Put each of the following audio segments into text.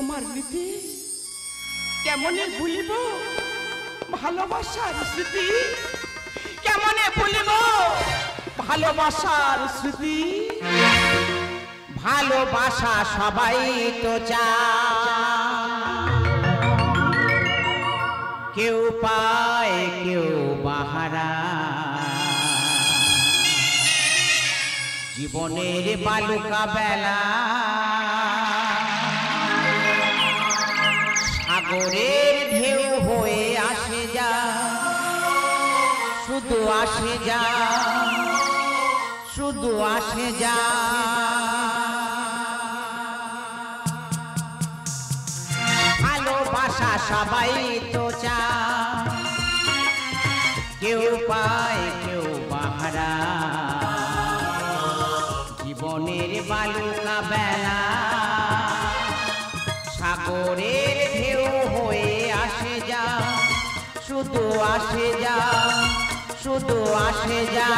তোমার নীতি কেমনে ভুলিব ভালোবাসার স্মৃতি কেমনে ভুলিব ভালোবাসার স্মৃতি ভালোবাসা সবাই তো চায় কেউ পায় কেউ বাহারা জীবনের বালুকা বেলা সাগরের ঢেউ হয়ে আসে যা শুধু আসে যা শুধু আসে যা ভালোবাসা সবাই তো চায় কেউ পায় কেউ বাহারা জীবনের বালুকা বেলা সাগরের ঢেউ হয়ে আসে যা শুধু আসে যা শুধু আসে যা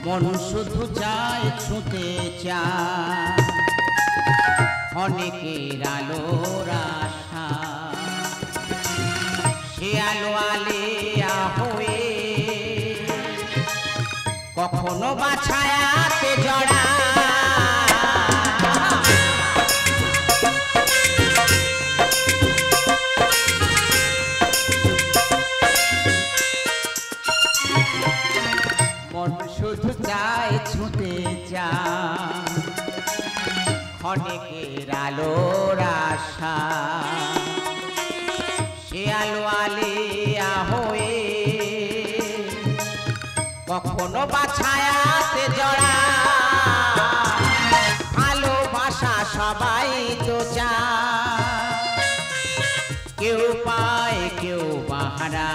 মন শুধু চায় ছুঁতে চায় অনেকের আলোর আশা সে আলো আলেয়া হয়ে কখনো বা ছায়াতে জড়া মন শুধু চায় ছুঁতে চায় অনেকের আলোর আশা সে আলো আলেয়া হয়ে কখনো বা ছায়াতে জড়া ভালোবাসা সবাই তো চায় কেউ পায় কেউ বাহারা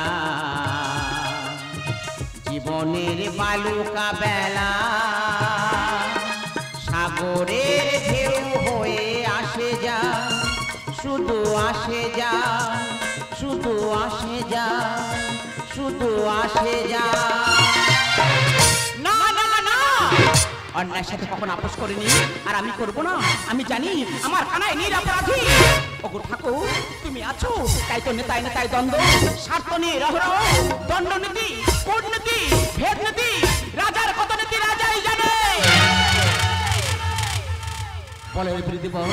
জীবনের বালুকা বেলা সাগরের ঢেউ হয়ে আসে যা শুধু আসে যা শুধু আসে যা শুধু আসে যা না না না অন্যায়ের সাথে কখন আপোষ করিনি আর আমি করব না আমি জানি আমার কানায় নিরপরাধী ওগো ঠাকুর তুমি আছো তাই তো নেতায় নেতায় দ্বন্দ্ব স্বার্থ নিয়ে রহরহ দণ্ডনীতি কূটনীতি ভেদনীতি রাজার কত নীতি রাজাই জানে বলের বিরুদ্ধে বল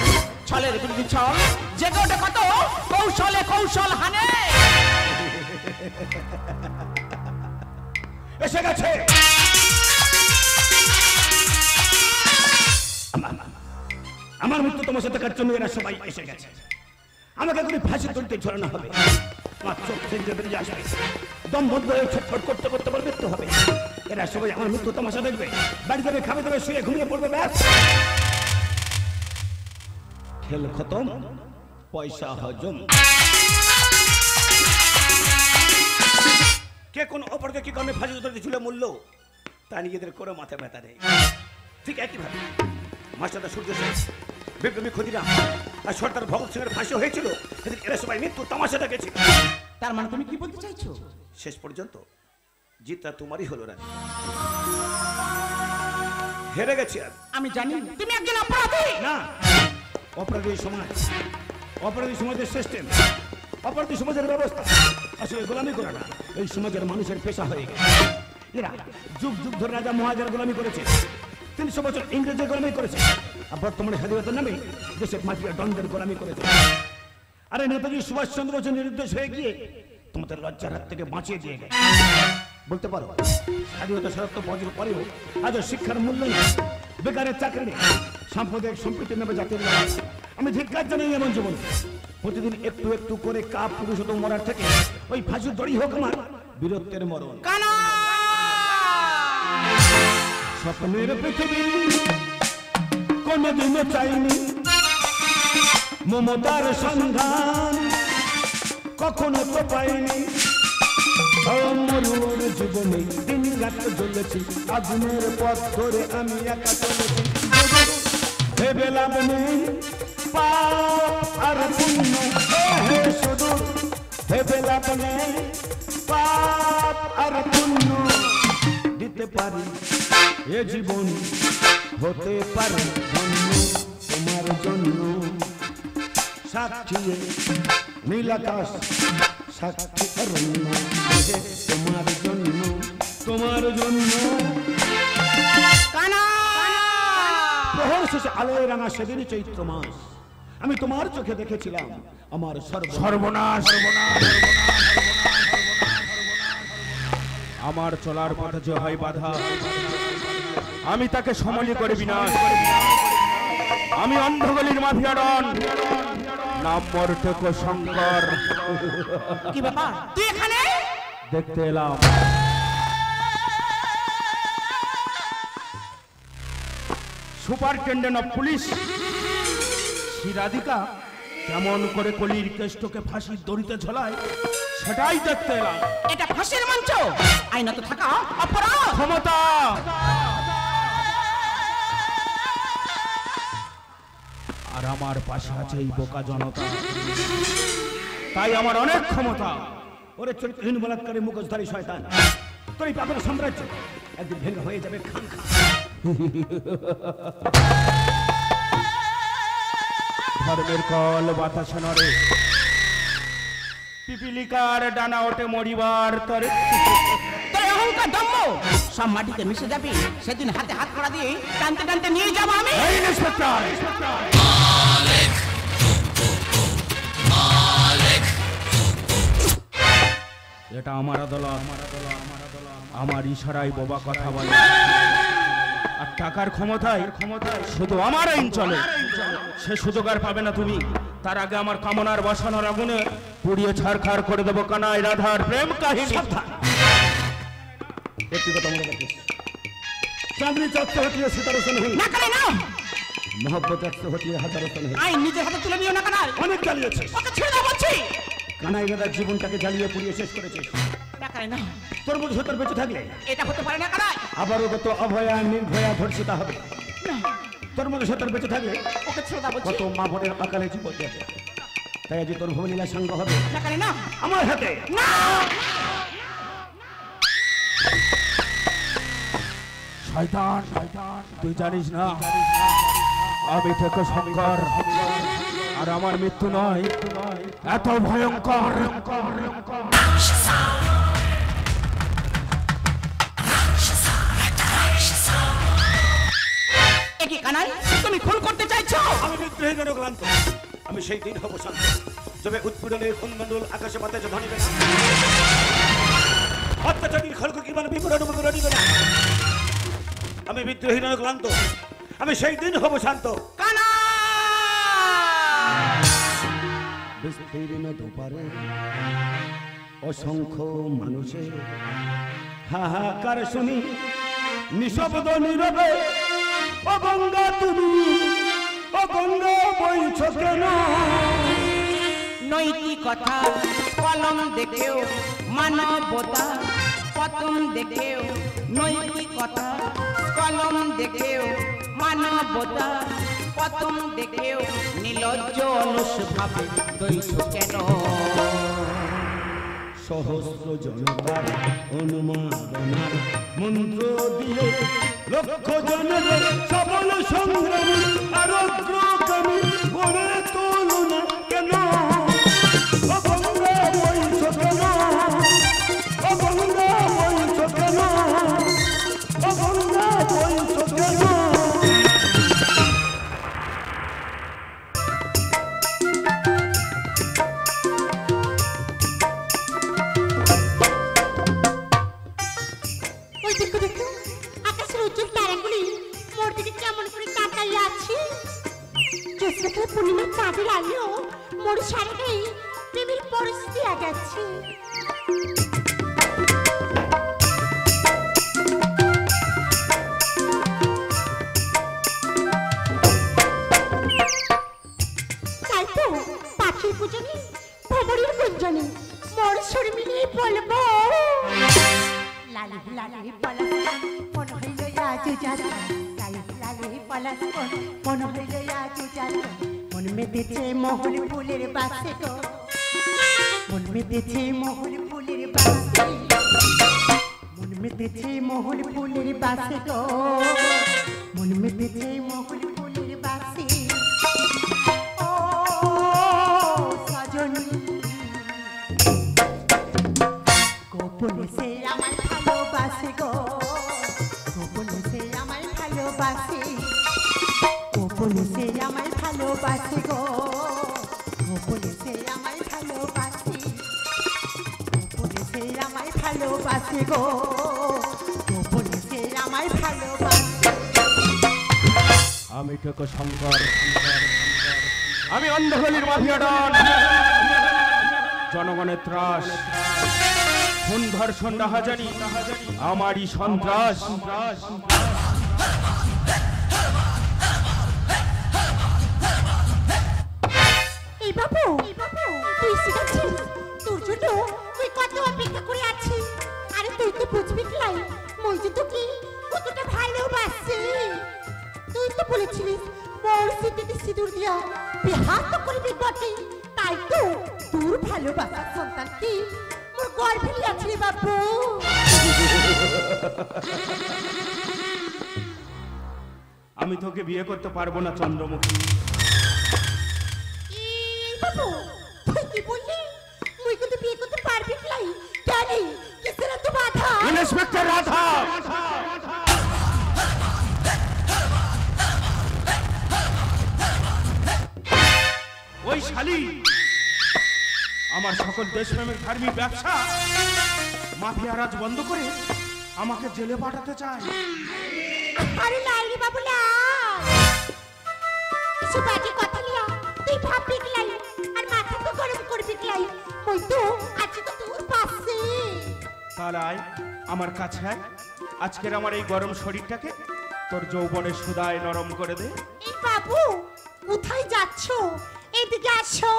ছলের বিরুদ্ধে ছল জেগে ওঠে কত কৌশলে কৌশল হানে এসে গেছে আমার মৃত্যু তোমার সাথে কার জন্য এরা সবাই এসে গেছে আমাকে কোনো ফাঁসি তুলতে ঝরানো হবে আমার চোখ থেকে বেরিয়ে আসবে দম বন্ধ হয়ে ছটফট করতে করতে বলবে মৃত্যু হবে এরা সবাই আমার মৃত্যু তোমাশা দেখবে বাড়ি যাবে খাবে দেবে শুয়ে ঘুমিয়ে পড়বে ব্যাস খেল খতম পয়সা হজম কে কোন অপরকে কি কারণে ফাঁসি তুলতে ছিল মূল্য তা নিজেদের করে মাথা ব্যথা নেই ঠিক একইভাবে মাস্টারদা সূর্য সেন বিপ্লবী ক্ষুদিরাম আর সর্দার ভগৎ সিংয়ের ফাঁসি হয়েছিল সেদিন এরা সবাই মৃত্যু তামাশা দেখেছিল তার মানে তুমি কি বলতে চাইছো শেষ পর্যন্ত জিতটা তোমারই হলো রানী হেরে গেছি আমি জানি তুমি একজন অপরাধী না অপরাধী সমাজের সিস্টেম অপরাধী সমাজের ব্যবস্থা আসলে গোলামি করা না এই সমাজের মানুষের পেশা হয়ে গেছে এরা যুগ যুগ ধরে রাজা মহারাজার গোলামি করেছে 300 বছর ইংরেজের গোলামি করেছে আর বর্তমানে স্বাধীনতার নামে দেশের মাফিয়া ডনদের গোলামি করেছে আরে নেতাজি সুভাষচন্দ্র বোস নির্দেশ হয়ে গিয়ে তোমাদের লজ্জার হাত থেকে বাঁচিয়ে দিয়ে গেছে বলতে পারো স্বাধীনতা ৭৭ বছর পরেও আজ শিক্ষার মূল্য নেই বেকারের চাকরি নেই সাম্প্রদায়িক সম্প্রীতির নামে জাতির লড়াই আমি ধিক্কার জানাই এমন জীবন প্রতিদিন একটু একটু করে কাপ পুরুষত মরার থেকে ওই ফাঁসির দড়ি হোক আমার বীরত্বের মরণ স্বপ্নের পৃথিবী কোনদিনও চাইনি মমতার সন্ধান কখনো তো পাইনি মরুর জীবনে দিন রাত জ্বলেছি, আগুনের পথ ধরে আমি একা চলেছি। ভেবে লাভ নেই পাপ আর পুণ্য, হে শুধু ভেবে লাভ নেই পাপ আর পুণ্য। দিতে পারি এ জীবন, হতে পারে ধন্য তোমার জন্য। সাক্ষী নীল আকাশ, সাক্ষী অরণ্য, তোমার জন্য, তোমার জন্য। প্রহর শেষে আলোয় রাঙা সেদিনই চৈত্র মাস, আমি তোমার চোখে দেখেছিলাম আমার সর্বনাশ। আমার চলার পথে যে হয় বাধা, আমি তাকে সমলি করে বিনাশ। আমি অন্ধগলির মাফিয়া ডন, নাম মর্তক শঙ্কর। কি ব্যাপার তুই এখানে? দেখতে এলাম সুপারিনটেন্ডেন্ট অফ পুলিশ শ্রীরাধিকা কেমন করে কলির কেষ্টকে ফাঁসির দড়িতে ঝোলায়, সেটাই দেখতে এলাম। এটা ফাঁসির মঞ্চ, আইনত থাকা অপরাধ। ক্ষমতা আর আমার পাশে আছে এই বোকা জনতা, তাই আমার অনেক ক্ষমতা। ওরে চরিত্রহীন বলাৎকারী মুখোশধারী শয়তান, তোর এই পাপের সাম্রাজ্য একদিন ভেঙে হয়ে যাবে খান খান। ধর্মের কল বাতাসে নড়ে, পিপিলিকার ডানা ওঠে মরিবার তরে। তোর অহংকার দম্ভ সব মাটিতে মিশে যাবে, সেদিন হাতে হাত করা দিয়ে টানতে টানতে নিয়ে যাবো আমি। এই ইন্সপেক্টর, এটা আমার আদালত, আমার ইশারায় বোবা কথা বলে, আর টাকার ক্ষমতায় শুধু আমার আইন চলে। সে সুযোগ আর পাবে না তুমি। তার আগে আমার কামনার বাসনার আগুনে পুড়িয়ে ছাড়খাড় করে দেবো কানাই রাধার প্রেম কাহিনী। একটি কথা মনে রাখিস, চাঁদনি চাচ্ছে হটিয়ে সিতার হোসেন হল, না করে না মোহব্বত চাচ্ছে হটিয়ে হাজার হোসেন হল। আইন নিজের হাতে তুলে নিও না কানাই, অনেক জ্বালিয়েছিস, ওকে ছেড়ে দাও বলছি। কানাই রাধার জীবনটাকে জ্বালিয়ে পুড়িয়ে শেষ করেছিস। না করে না, তোর মধ্যে সত্যের বেঁচে থাকলে এটা হতে পারে না কানাই। আবারও কত অভয়া নির্ভয়া ধর্ষিতা হবে। না, তোর মধ্যে সত্যের বেঁচে থাকলে ওকে ছেড়ে দাও বলছি। কত মা বোনের অকালে জীবন যাবে। তাই আজ তোর ভবনীলা সঙ্গ হবে না করে না, আমার হাতে। না শয়তান, তুই জানিস না আমি থেকে শঙ্কর, আর আমার মৃত্যু নয় এত ভয়ঙ্কর। একই কানাই তুমি খুন করতে চাইছো? আমি বিদ্রোহী জনক্লান্ত, আমি সেই দিন হব শান্ত, যবে উৎপীড়নের খুনমণ্ডল আকাশে বাতাসে ভানিবে না, অত্যাচারীর খড়গ কি মানে বিপুরণ রটিবে না। আমি বিদ্রোহী জনক্লান্ত, আমি সেই দিন হব শান্ত। বিস্তীর্ণ দুপারে অসংখ্য মানুষের হাহাকার শুনি, নিঃশব্দ নীরবে ও গঙ্গা তুমি, ও গঙ্গা বইছ কেন? নৈতিকতা কলম দেখেও মানবতা পতন দেখেও, নৈতিকতা কলম দেখেও মানবতা পতন দেখেও, নির্লজ্জ অলস ভাবে দইছ কেন? সহস্র জনতার অনুমাননার মন্ত্র দিয়ে লক্ষ জনের সবল সংগ্রামী আর অগ্রগামী গড়ে তুলনা কেন? ও গঙ্গা বইছ কেন? ও গঙ্গা বইছ কেন? ও গঙ্গা বইছ কেন? পূর্ণিমার চাঁদের আলো মোর সারাটাই প্রেমের পরশ দিয়া যাচ্ছে। তাই তো পাখির পূজনে ভ্রমণের গুঞ্জনে মোর শরীর মিলিয়ে বলবো লালি লালি পলাশ মন হইল আজ যাত লালি লালি পলাশ মন হইল আজ যাত মন মেতেছে মোহন ফুলের বাসে গো মন মেতেছে মোহন ফুলের বাসে মন মেতেছে মোহন ফুলের বাসে গো মন মেতেছে মোহন ফুলের বাসে ও সজনী গোপনে সে আমায় ভালোবাসে গো গোপনে সে আমায় ভালোবাসে গোপনে সে আমায় ভালোবাসে গো গোপনে সে আমায় ভালোবাসে গোপনে সে আমায় ভালোবাসে গো গোপনে সে আমায় ভালোবাসে আমি ঠেকো শঙ্কর আমি অন্ধগলির মাফিয়া ডন জনগণের ত্রাস খুন ধর্ষণ রাহাজানি আমারই সন্ত্রাস এই বাবু তুই শিখাচ্ছিস তোর জন্য তুই কত অপেক্ষা করে আছি আরে তুই তো বুঝবি ক্লাই মই যে তোকে কতটা ভালোবাসি তুই তো বলেছিলিস মোর সিটিতে সিঁদুর দিয়া বিহার তো করবি বটে তাই তো তোর ভালোবাসার সন্তানকে মোর গর্ভে লিয়াছি রে বাবু আমি তোকে বিয়ে করতে পারবো না চন্দ্রমুখী এই বাবু তুই কি বললি মুই কিন্তু বিয়ে করতে পারবি ক্লাই জানি কিসের তো বাধা ইন্সপেক্টর রাধা ওই শালি আমার সকল দেশপ্রেমের ধার্মিক ব্যবসা মাফিয়া রাজ বন্ধ করে আমাকে জেলে পাঠাতে চায় আরে লাইরি বাবু লা সুবাজি কথা লিয়া তুই ভাববি ক্লাই আর মাথা তো গরম করবি ক্লাই ওই তো আজ তো তোর পাশে তালাই আমার কাছে আয়। আজকের আমার এই গরম শরীরটাকে তোর যৌবনের সুদায় নরম করে দে এই বাবু কোথায় যাচ্ছো এদিকে আসো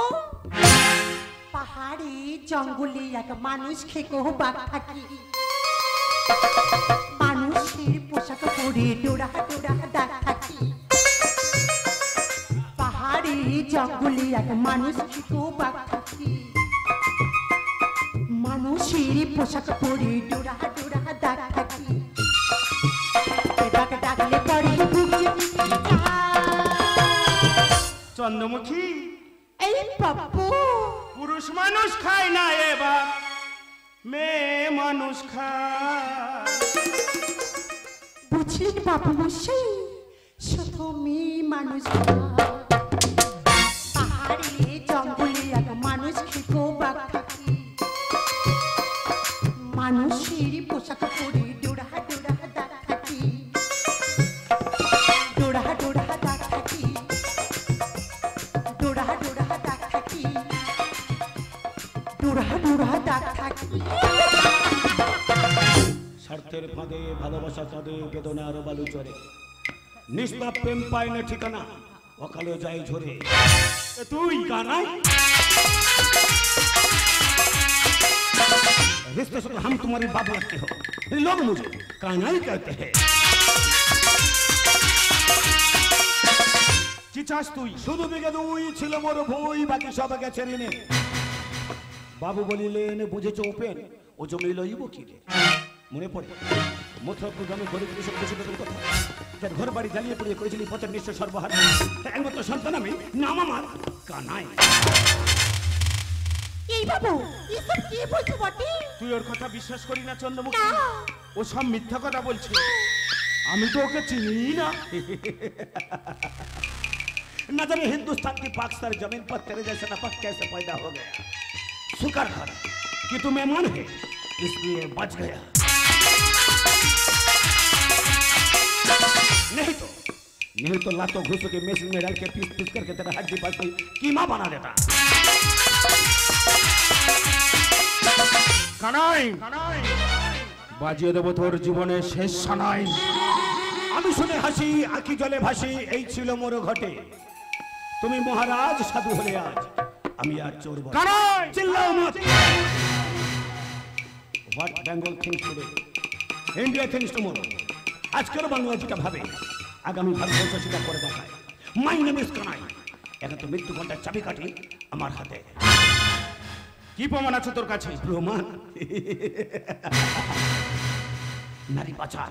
পাহাড়ে জঙ্গলে এক মানুষ খেকো বাঘ থাকি মানুষের পোশাক পরে ডোরা ডোরা দাগ থাকি পাহাড়ে জঙ্গলে এক মানুষ খেকো বাঘ থাকি মানুষের পোশাক পরে ডোরা ডোরা দাগ থাকি বাঘ ডাকলে পরে চন্দ্রমুখী এই বাবু পুরুষ মানুষ খায় না এবার মেয়ে মানুষ খায় বুঝলেন বাবু মশাই শুধু মেয়ে মানুষ পাহাড়ে জঙ্গলে এক মানুষ খেকো বাঘ থাকি মানুষের পোশাক পরে ডোরা ডোরা দাগ থাকি ডোরা ডোরা দাগ থাকি ডোরা ডোরা দাগ থাকি ডোরা ডোরা দাগ থাকি স্বার্থের ফাঁদে ভালোবাসা চাঁদে বেদনার বালু চড়ে নিষ্পাপ প্রেম পায় না ঠিকানা অকালে যায় ঝরে তুই কানাই रिश्ते से तो हम तुम्हारे बाप लगते हो लोग मुझे कानाई कहते हैं কি চাস তুই শুধু বিঘে দুই ছিল মোর ভুই বাকি সব গেছে ঋণে বাবু বলিলেন বুঝেছ ওপেন ও জমি লইব কি রে মনে পড়ে মথুরাপুর গ্রামে গরিব কৃষক বসুদেবের কথা তার ঘর বাড়ি জ্বালিয়ে পুড়িয়ে করেছিলি পথের নিশ্চয় সর্বহার একমাত্র সন্তান আমি নাম আমার কানাই এই বাবু এসব কি বলছো বটে তুই ওর কথা বিশ্বাস করি না চন্দ্রমুখী না ও সব মিথ্যা কথা বলছে আমি তো ওকে চিনি না न जाने हिंदुस्तान की पाकिस्तान जमीन पर तेरे जैसे नपक कैसे पैदा हो गया शुक्र कर कि तू मेहमान है इसलिए बच गया नहीं तो लातों घुस के मशीन में डाल के पीस पीस करके तेरा हड्डी पर कीमा बना देता কানাই বাজিয়ে দেবো তোর জীবনের শেষ সানাই আমি শুনে হাসি আঁকি জলে ভাসি এই ছিল মোর ঘটে তুমি মহারাজ সাধু হলে আজ আমি আর চোর বল কানাই চিল্লাও মত what Bengal things today India things tomorrow. আজকের বাংলা যেটা ভাবে আগামী ভারতবর্ষ সেটা করে দেখায়। My name is Kanai. এখন তো মৃত্যু ঘন্টার চাবিকাঠি আমার হাতে। কি প্রমাণ আছে তোর কাছে? প্রমাণ? নারী পাচার,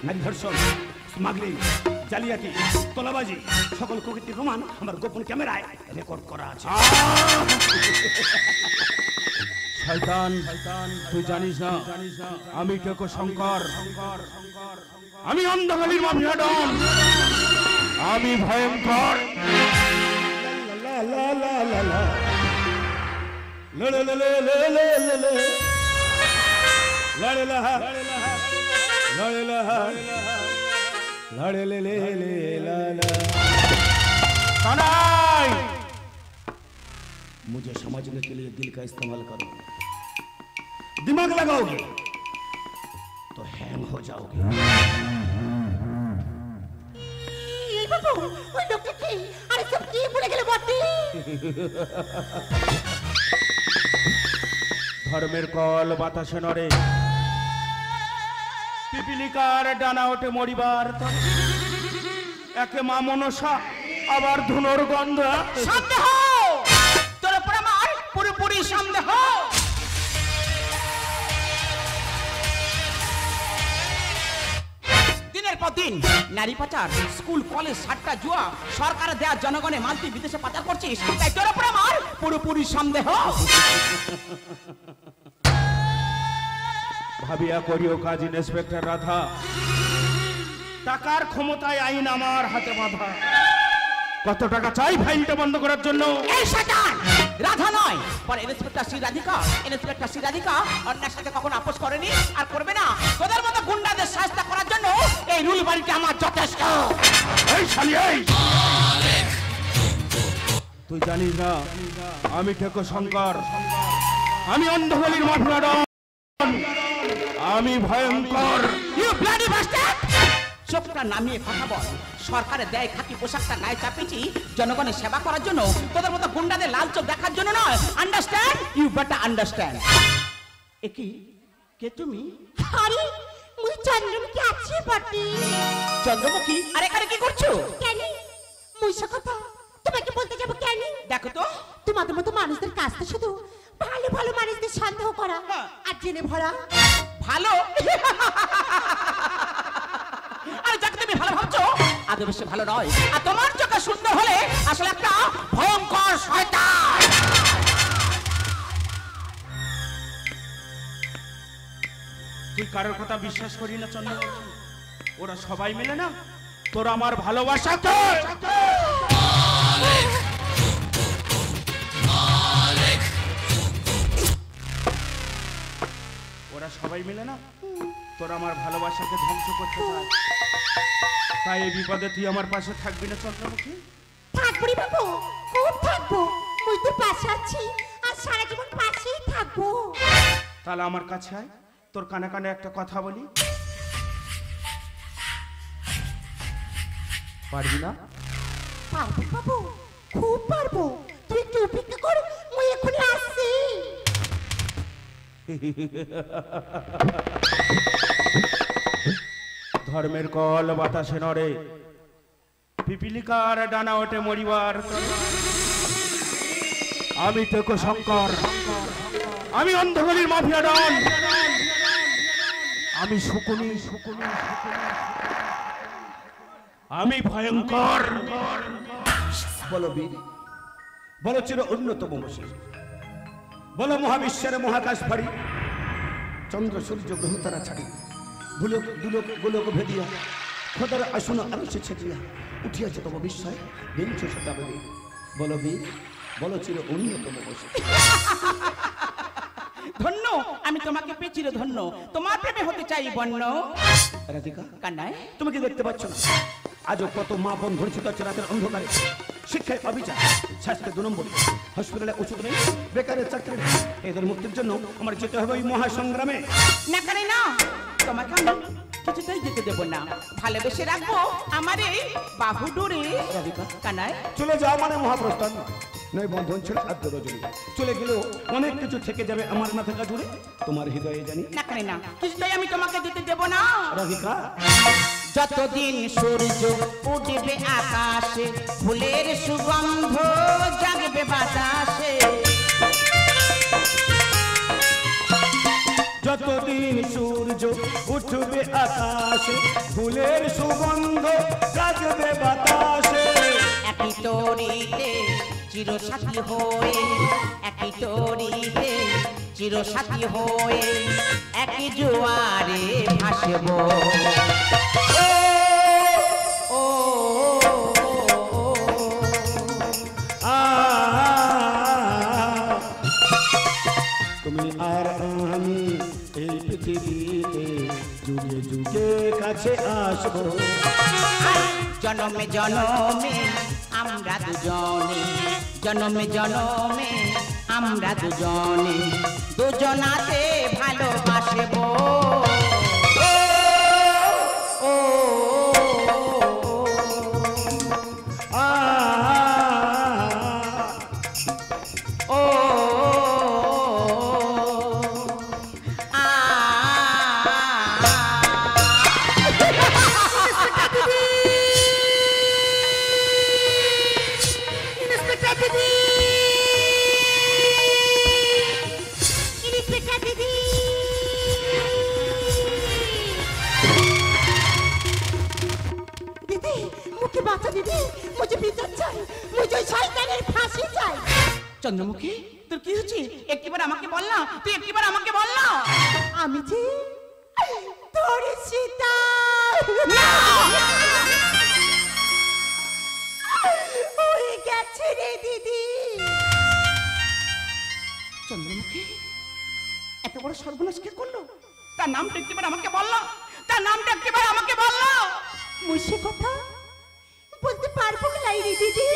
নারী ধর্ষণ, স্মাগলিং, জালিয়াতি, তোলাবাজি সকল কুকীর্তির প্রমাণ আমার গোপন ক্যামেরায় রেকর্ড করা আছে। শয়তান, তুই জানিস না আমি টেকো শঙ্কর, আমি অন্ধকারীর মাফিয়া ডন, আমি ভয়ঙ্কর। লা লা লা লা লা লা লা লা লা লা লা লা লা লা লা লা কানাই, मुझे समझने के लिए दिल का इस्तेमाल करो। दिमाग लगाओगे तो हैंग हो जाओगे। এই বাবু, ওই লোকটা কি? আরে সব কি ভুলে গেলে বটে? ধর্মের কল বাতাসে নড়ে, পিপিলিকার ডানা ওঠে মরিবার তরে। একে মা মনসা, আবার ধুনোর গন্ধ। সন্দেহ, তোর উপর আমার পুরোপুরি সন্দেহ। দিনের পর দিন নারী পাচার, স্কুল কলেজ সাতটা জুয়া, সরকারের দেয়া জনগণে মানতি বিদেশে পাচার করছিস, তাই তোর উপর আমার পুরোপুরি সন্দেহ। ভাবিয়া করিও কাজ ইন্সপেক্টর রাধা, টাকার ক্ষমতায় আইন আমার হাতে বাঁধা। কত টাকা চাই ফাইলটা বন্ধ করার জন্য? এই শয়তান, রাধা নয় পর ইন্সপেক্টর শ্রী রাধিকা। ইন্সপেক্টর শ্রী রাধিকা অন্যের সাথে কখনো আপোষ করেনি আর করবে না। তোদের মতো গুন্ডাদের শাস্তি করার জন্য এই রুল বাড়িটা আমার যথেষ্ট। এই শালি, এই তুই জানিস না আমি টেকো শঙ্কর, আমি অন্ধকারীর মাফিয়া ডন, আমি ভয়ঙ্কর। You bloody bastard! চোখটা নামিয়ে কথা বল। সরকারের দেয় খাকি পোশাকটা গায়ে চাপিয়েছি জনগণের সেবা করার জন্য, তোদের মতো গুন্ডাদের লাল চোখ দেখার জন্য নয়। আন্ডারস্ট্যান্ড? You better understand. একি কে তুমি? আরে মুই চন্দ্রমুখী আছি বটে। চন্দ্রমুখী? আর এখানে কি করছো? কেন মুই সে কথা তোমাকে বলতে যাবো কেন? দেখো তো, তোমাদের মতো মানুষদের কাছ থেকে শুধু ভালো ভালো মানুষদের সন্দেহ করা আর জেনে ভরা। ভালো? আরে যাকে তুমি ভালো ভাবছো আদৌ বেশি ভালো নয়, আর তোমার চোখে সুন্দর হলে আসলে একটা ভয়ঙ্কর শয়তান। তুই কারোর কথা বিশ্বাস করি না চন্দ্র, ওরা সবাই মিলে না তোর আমার ভালোবাসাকে ওরা সবাই মিলে না তোর আমার ভালোবাসাকে ধ্বংস করতে চায়। তাই এই বিপদে তুই আমার পাশে থাকবি না চন্দ্রমুখী? থাকবো রে বাবু, খুব থাকবো। মুই তোর পাশে আছি আর সারা জীবন পাশেই থাকবো। তাহলে আমার কাছে আয়, তোর কানে কানে একটা কথা বলি। পারবি না? পারবো বাবু, খুব পারবো। তুই একটু অপেক্ষা কর, মুই এখনই আসছি। ধর্মের কল বাতাসে নড়ে, পিপিলিকার ডানা ওঠে মরিবার তরে। আমি টেকো শঙ্কর, আমি অন্ধকারীর মাফিয়া ডন, আমি শকুনি, আমি ভয়ঙ্কর। বলো বীর, বলো চির অন্যতম মসি, বলো মহাবিশ্বের মহাকাশ ভারী, চন্দ্র সূর্য গ্রহ তারা ছাড়ি, ভুলোক দুলোক গোলক ভেদিয়া, খোদার আসন আরো সে ছেটিয়া উঠিয়াছে তব বিস্ময় বিংশ শতাব্দী। বলো বীর, বলো চির অন্যতম মসি। ধন্য, আমি তোমাকে পেয়ে চির ধন্য, তোমার প্রেমে হতে চাই বন্য। রাধিকা, কান্নায় তুমি কি দেখতে পাচ্ছ না আজও কত মা বোন ধর্ষিত হচ্ছে রাতের অন্ধকারে? শিক্ষায় অবিচার, স্বাস্থ্যে 2 নম্বরে, হসপিটালে ওষুধ নেই, বেকারের চাকরি নেই। এদের মুক্তির জন্য আমার যেতে হবে ওই মহাসংগ্রামে। না কানে না, তোমাকে আমি কিছুতেই যেতে দেবো না। ভালোবেসে রাখবো আমার এই বাহু ডোরে। রাধিকা, কানায় চলে যাও মানে মহাপ্রস্থান। নয় বন্ধন ছিল আদ্য রজনী। চলে গেলেও অনেক কিছু থেকে যাবে আমার না থাকা জুড়ে, তোমার হৃদয়ে জানি। না কেন না, কিছুটাই আমি তোমাকে দিতে দেব না। রাধিকা, যতদিন সূর্য উঠবে আকাশে, ফুলের সুগন্ধ জাগবে বাতাসে। যতদিন সূর্য উঠবে আকাশে, ফুলের সুগন্ধ জাগবে বাতাসে। একই তরিতে চিরসাথী হয়ে, একই তরিতে চিরসাথী হয়ে, একই জোয়ারে ভাসব। ও তুমি আর আমি এই পৃথিবীতে যুগে যুগে কাছে আসবো। জনমে জনমে আমরা দুজনে, জনমে জনমে আমরা দুজনে, দুজনাতে ভালোবাসবো। ও চন্দ্রমুখী, তোর কি হচ্ছে? একটিবার আমাকে বল না, তুই একটিবার আমাকে বল না। আমি যে তোর সীতা, ওই গেছে রে দিদি। চন্দ্রমুখী এত বড় সর্বনাশ কে করলো? তার নামটা একটিবার আমাকে বল না, তার নামটা একটিবার আমাকে বল না। মুই সে কথা বলতে পারবো লাই রে দিদি,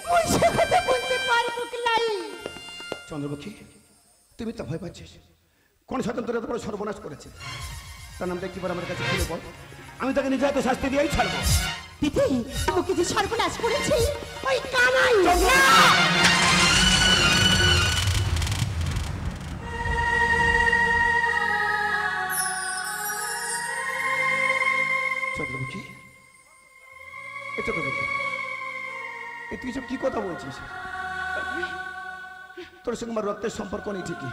মুই সে কথা বলতে পারবো লাই। চন্দ্রমুখী, তুমি তো ভয় পাচ্ছিস। কোন স্বতন্ত্র এত বড় সর্বনাশ করেছে? তার নামটা একবার আমার কাছে খুলে বল, আমি তাকে নিজে হাতে শাস্তি দিয়েই ছাড়বো। দিদি, মুখে যে সর্বনাশ করেছে ওই কানাই। চন্দ্রমুখী, চন্দ্রমুখী, তুই সব কি কথা বলছিস? তোর সঙ্গে আমার রক্তের সম্পর্ক নেই ঠিকই,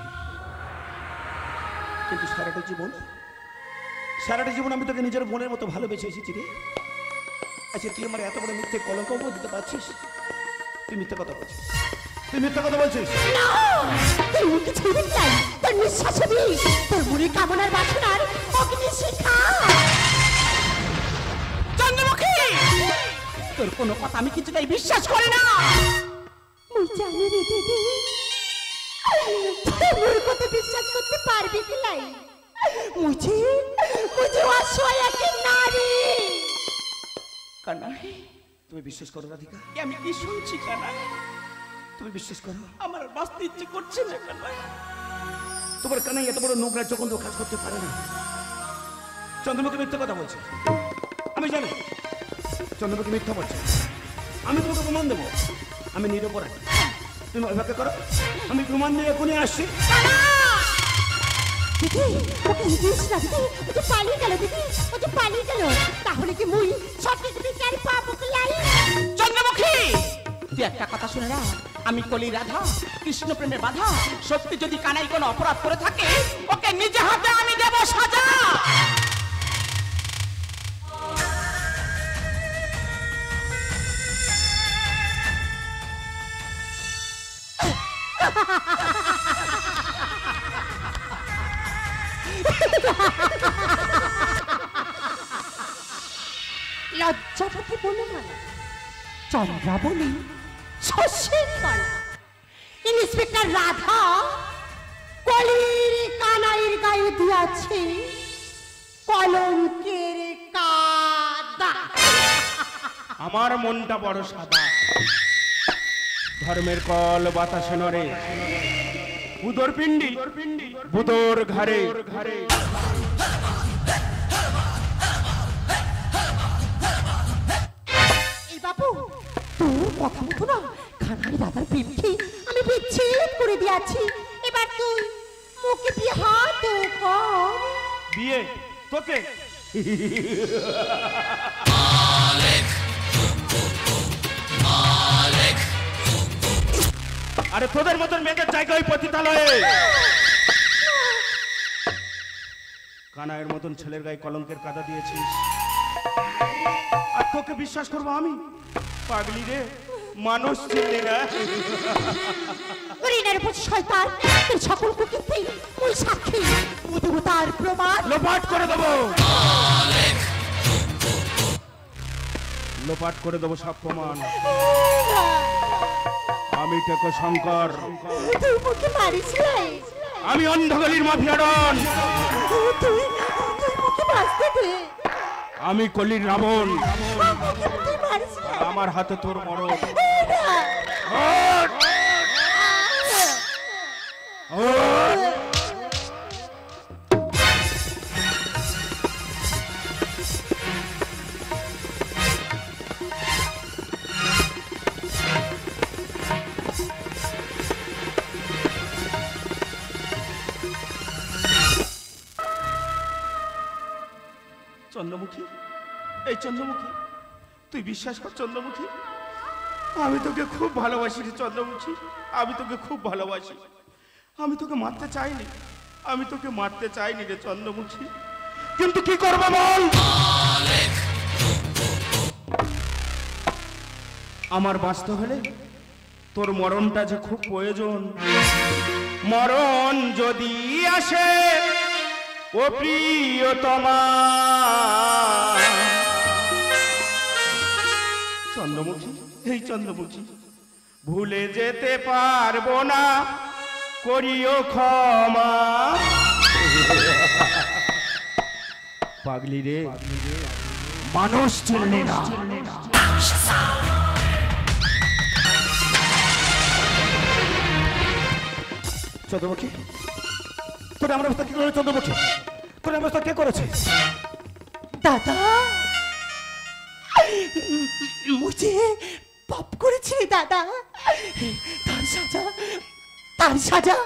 কিন্তু সারাটা জীবন আমি তোকে নিজের বোনের মতো ভালোবেসে এসেছি রে। আচ্ছা, তুই আমার এত বড় মিথ্যে কলঙ্ক দিতে পারছিস? তুই মিথ্যে কথা বলছিস, তুই মিথ্যে কথা বলছিস। না, তুই মুখে ছেড়ে যাই, তোর নিঃশ্বাস দিস, তোর মনে কামনার বাসনার অগ্নি শিখা। চন্দ্রমুখী, তোর কোনো কথা আমি কিছুতেই বিশ্বাস করি না। মুই জানি রে দিদি, তোর কথা বিশ্বাস করতে পারবি কি লাই? মুঝে অসহায় এক নারী। কানাই, তুমি বিশ্বাস করো রাধিকা? আমি কি শুনছি কানাই? তুমি বিশ্বাস করো? আমার আর বাঁচতে ইচ্ছে করছে না কানাই। তোমার কানাই এত বড় নোংরা যখন কাজ করতে পারে না। চন্দ্রমুখী মিথ্যে কথা বলছে, আমি জানি চন্দ্রমুখী মিথ্যা বলছে। আমি তোমাকে প্রমাণ দেবো, আমি নিরপরাধ। তুমি অপেক্ষা করো, আমি প্রমাণ দিয়ে এখনই আসছি। দিদি, ওকে দিস না দিদি, ও তো পালিয়ে গেল দিদি, ও তো পালিয়ে গেল। তাহলে কি মুই সঠিক বিচার পাবো কি লাই? চন্দ্রমুখী, তুই একটা কথা শুনে না, আমি কলি রাধা, কৃষ্ণ প্রেমে বাধা। সত্যি যদি কানাই কোনো অপরাধ করে থাকে, ওকে নিজে হাতে আমি দেব সাজা। লজ্জাপতি বলে মানা, চন্দ্রাবলী শস্যের কলা, ইন্সপেক্টর রাধা কলির কানাইয়ের গায়ে দিয়াছে কলঙ্কের কাদা। আমার মনটা বড় সাদা, ধর্মের কল বাতাসে নড়ে, বুদর পিণ্ডি বুদর ঘাড়ে। এই বাবু, তোর কথা মতো না কানাই দাদার প্রেমকে আমি বিচ্ছেদ করে দিয়েছি। এবার তুই মুখে দিয়ে হাত কর। বিয়ে তোকে? আরে তোদের মতন মেয়েদের জায়গা ওই পতিতালয়ে। কানাইয়ের মতন ছেলের গায়ে কলঙ্কের কাদা দিয়েছিস, আর তোকে বিশ্বাস করবো আমি? পাগলি রে, মানুষ চিনলি না। ঋণের উপর শয়তান, তোর সকল কুকীর্তি ওই সাক্ষী, ও দেবতার প্রমাণ। লোপাট করে দেবো, লোপাট করে দেবো সব প্রমাণ। আমি টেকো শঙ্কর, তুই মুখে মারিস নাই। আমি অন্ধগলির মাফিয়া ডন, তুই মুখে বাঁচতে দে। আমি কলির রাবণ, তুই মারিস নাই। আমার হাতে তোর মরণ। চন্দ্রমুখী, এই চন্দ্রমুখী, তুই বিশ্বাস কর চন্দ্রমুখী, আমি তোকে খুব ভালোবাসি রে চন্দ্রমুখী, আমি তোকে খুব ভালোবাসি। আমি তোকে মারতে চাইনি, আমি তোকে মারতে চাইনি রে চন্দ্রমুখী, কিন্তু কি করবো বল? আমার বাঁচতে হলে তোর মরণটা যে খুব প্রয়োজন। মরণ যদি আসে ও প্রিয়তমা, চন্দ্রমুখী, এই চন্দ্রমুখী, ভুলে যেতে পারবো না, করিও ক্ষমা। পাগলি রে, মানুষ চিনলি না। চন্দ্রমুখী, তোর আমার অবস্থা কি করে? চন্দ্রমুখী, তোর অবস্থা কে করেছে? দাদা, মুঝে পাপ করেছি দাদা, তার সাজা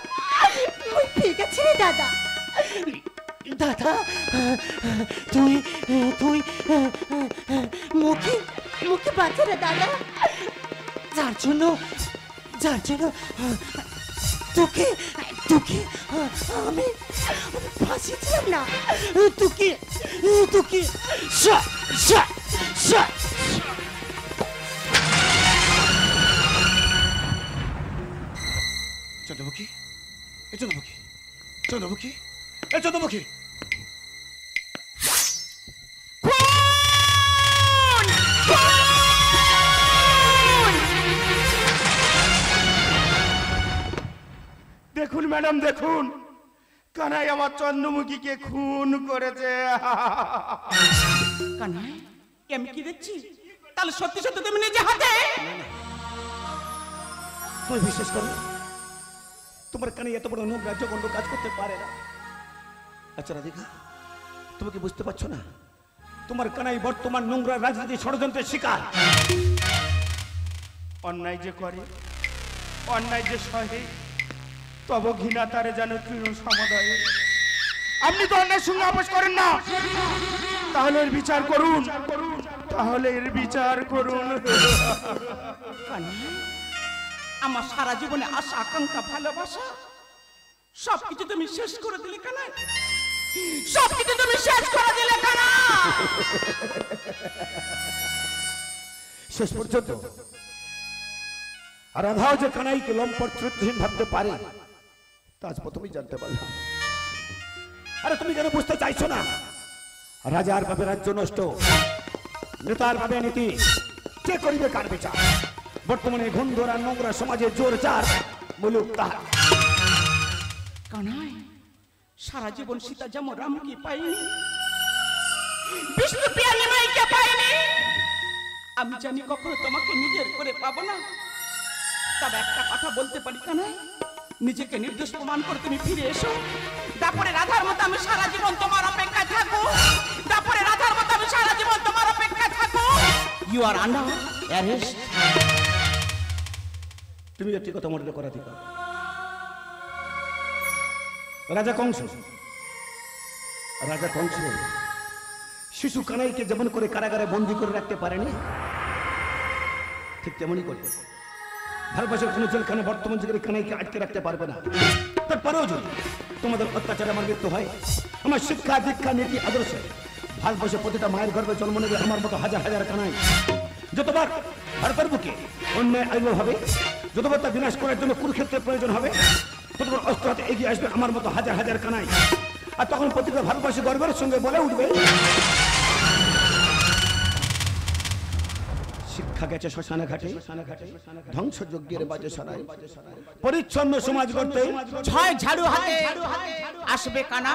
ওই পেয়ে গেছি রে দাদা। দাদা, তুই মুখে বাঁচে রে দাদা, যার জন্য তোকে আমি ফাঁসিছিলাম না। তোকে চন্দ্রমুখী, এই চন্দ্রমুখী, চন্দ্রমুখী, এই চন্দ্রমুখী, দেখুন ম্যাডাম, দেখুন, কানাই আমার চন্দ্রমুখীকে খুন করেছে। কানাই, আমি কি দেখছি? তাহলে সত্যি সত্যি তুমি নিজে হাতে? তুমি বিশ্বাস করো, তোমার কানে এত বড় নোংরা জঘন্য কাজ করতে পারে না। আচ্ছা রাধিকা, তুমি কি বুঝতে পারছো না তোমার কানাই বর্তমান নোংরা রাজনীতি ষড়যন্ত্রের শিকার? অন্যায় যে করে, অন্যায় যে সহে, তব ঘৃণা তারে যেন তৃণ সমুদয়ে। আপনি তো অন্যায়ের সঙ্গে আপোষ করেন না, তাহলে এর বিচার করুন, তাহলে এর বিচার করুন। কানাই, আমার সারা জীবনে আশা আকাঙ্ক্ষা ভালোবাসা সবকিছু তুমি শেষ করে দিলে কানাই, সবকিছু তুমি শেষ করে দিলে কানাই। শেষ পর্যন্ত আর রাধাও যে কানাইকে লম্পট চরিত্রহীন ভাবতে পারে তা আজ প্রথমেই জানতে পারলাম। আরে তুমি কেন বুঝতে চাইছো না? রাজার ভাবে রাজ্য নষ্ট, নেতার ভাবে নীতি, কে করিবে কার বিচার? বর্তমানে ঘন্ধরা নোংরা সমাজে জোর যার বলুক তাহার। কানাই, সারা জীবন সীতা যেমন রামকে পাইনি, বিষ্ণু প্রিয়া নিমাইকে পাইনি, আমি জানি কখনো তোমাকে নিজের করে পাবো না। তবে একটা কথা বলতে পারি কানাই, নিজেকে নির্দোষ প্রমাণ করে তুমি ফিরে এসো। তারপরে রাধার মতো আমি সারা জীবন তোমার অপেক্ষায় থাকবো, তারপরে রাধার মতো আমি সারা জীবন তোমার অপেক্ষায় থাকবো। You are under arrest. তুমি একটি কথা মনে রেখো রাধিকা, রাজা কংস শিশু কানাইকে যেমন করে কারাগারে বন্দী করে রাখতে পারেনি, ঠিক তেমনই করবে ভারতবর্ষের কোনো জেলখানে বর্তমান যুগের কানাইকে আটকে রাখতে পারবে না। তারপরেও যদি তোমাদের অত্যাচারে আমার মৃত্যু হয়, আমার শিক্ষা দীক্ষা নীতি আদর্শে ভারতবর্ষে প্রতিটা মায়ের গর্ভে জন্ম নেবে আমার মতো হাজার হাজার কানাই। যতবার ভারতের বুকে অন্যায় আইব হবে, যতবার তা বিনাশ করার জন্য কুরুক্ষেত্রের প্রয়োজন হবে, ততবার অস্ত্র হাতে এগিয়ে আসবে আমার মতো হাজার হাজার কানাই। আর তখন প্রতিটা ভারতবর্ষী গর্বের সঙ্গে বলে উঠবে, শিক্ষা গেছে শ্মশানে ঘাটে, ধ্বংসযজ্ঞের বাজে সরাই, পরিচ্ছন্ন সমাজ করতে ছয় ঝাড়ু হাতে আসবে কানা।